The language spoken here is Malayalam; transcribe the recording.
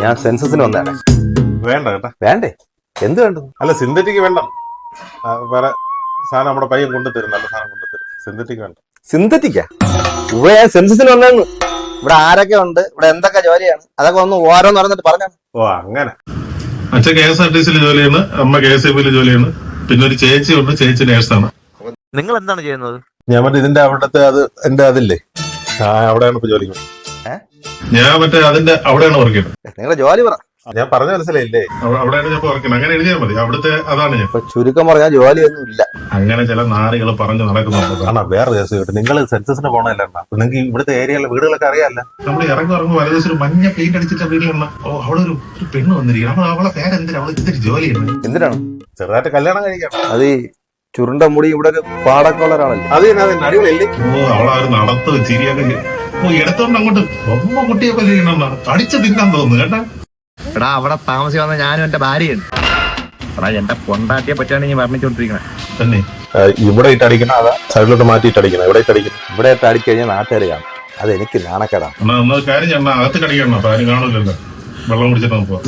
ഞാൻ സെൻസസിന് വന്നതാണ്. വേണ്ട കേട്ടാ. വേണ്ടേ? എന്ത് വേണ്ടത്? അല്ല സിന്തറ്റിക് വേണ്ട. വേറെ സാധനം നമ്മുടെ പയ്യൻ കൊണ്ടുതരും, നല്ല സാധനം കൊണ്ടുതരും. സിന്തറ്റിക് വേണ്ട. സിന്തറ്റിക്കാ? ഇവിടെ ഞാൻ സെൻസസിന് വന്നു. ഇവിടെ ആരൊക്കെ ഉണ്ട്, ഇവിടെ എന്തൊക്കെ ജോലിയാണ്, അതൊക്കെ ഒന്ന് ഓരോന്ന് പറഞ്ഞിട്ട് പറഞ്ഞു. ഓ അങ്ങനെ. അച്ഛൻ KSRTC ജോലിയാണ്, അമ്മ KSIB ജോലിയാണ്, പിന്നെ ഒരു ചേച്ചി ഉണ്ട്, ചേച്ചി നേഴ്സാണ്. നിങ്ങൾ എന്താണ് ചെയ്യുന്നത്? ഞാൻ മറ്റേ ഇതിന്റെ അവിടത്തെ അത് എന്റെ അതില്ലേ, അവിടെയാണ് ഇപ്പൊ ജോലിക്ക്. ഞാൻ മറ്റേ അതിന്റെ അവിടെയാണ് വർക്ക് ചെയ്യുന്നത്. നിങ്ങളുടെ ജോലി പറ. ഞാൻ പറഞ്ഞ മനസ്സിലായില്ലേ? അവിടെയാണ് ഞാൻ വർക്ക് ചെയ്യുന്നത്. അങ്ങനെ എഴുതിയാൽ മതി. അവിടുത്തെ അതാണ് ഞാൻ. ചുരുക്കം പറഞ്ഞാൽ ജോലിയൊന്നും ഇല്ല. അങ്ങനെ ചില നാരികൾ പറഞ്ഞു നടക്കുന്നുണ്ട്. ആണോ? വേറെ കേസ് കേട്ടു. നിങ്ങൾ സെൻസസിന് പോകണമല്ല, നിങ്ങൾക്ക് ഇവിടുത്തെ ഏരിയയിലെ വീടുകളൊക്കെ അറിയാമല്ല. നമ്മൾ ഇറങ്ങി വലതുവശം ഒരു മഞ്ഞ പെയിന്റ് അടിച്ചിട്ട വീടുകളാണ്. ഓ, അവിടെ ഒരു പെണ്ണ് വന്നിരിക്കണം. അവളെ പേരെന്തിനാ? അവളെ ഇത്തിരി ജോലിയാണ്. എന്തിനാണ്? ചെറുതായിട്ട് കല്യാണം കഴിക്കണം. അത് ഈ ചുരുണ്ട മുടി ഇവിടെ ഒരു പാടൊക്കെ ഉള്ളവരാണല്ലോ. അത് തന്നെ, അതിന് അടിപൊളിയല്ലേ? ഓ, അവളെ ഒരു നടത്ത് ചിരിയൊക്കെ. ഓ, എടുത്തോണ്ട് അങ്ങോട്ട് ബൊമ്മ കുട്ടിയൊക്കെ ചെയ്യണം. അടിച്ചു തിന്നാൻ തോന്നുന്നു കേട്ടാ. എടാ, അവിടെ താമസിച്ച് വന്ന ഞാനും എന്റെ ഭാര്യയാണ്. എടാ, എന്റെ പൊണ്ടാട്ടിയെ പറ്റിയാണ് ഞാൻ വർണ്ണിച്ചോണ്ടിരിക്കണേ. തന്നെ ഇവിടെ ഇട്ട് അടിക്കണം, അതാ സൈഡിലോട്ട് മാറ്റിയിട്ട് അടിക്കണം. ഇവിടെ ഇട്ട് അടിക്കണം. ഇവിടെ ഇട്ട് അടിക്കഴിഞ്ഞാൽ നാട്ടുകാർ കാണും. അത് എനിക്ക് നാണക്കേടാണ്. എന്നാ കാര്യം ചെയ്യണം, അകത്ത് കടിക്കണം. അപ്പൊ ആരും കാണൂലല്ലോ. വെള്ളം കുടിച്ചിട്ട് പോവാം.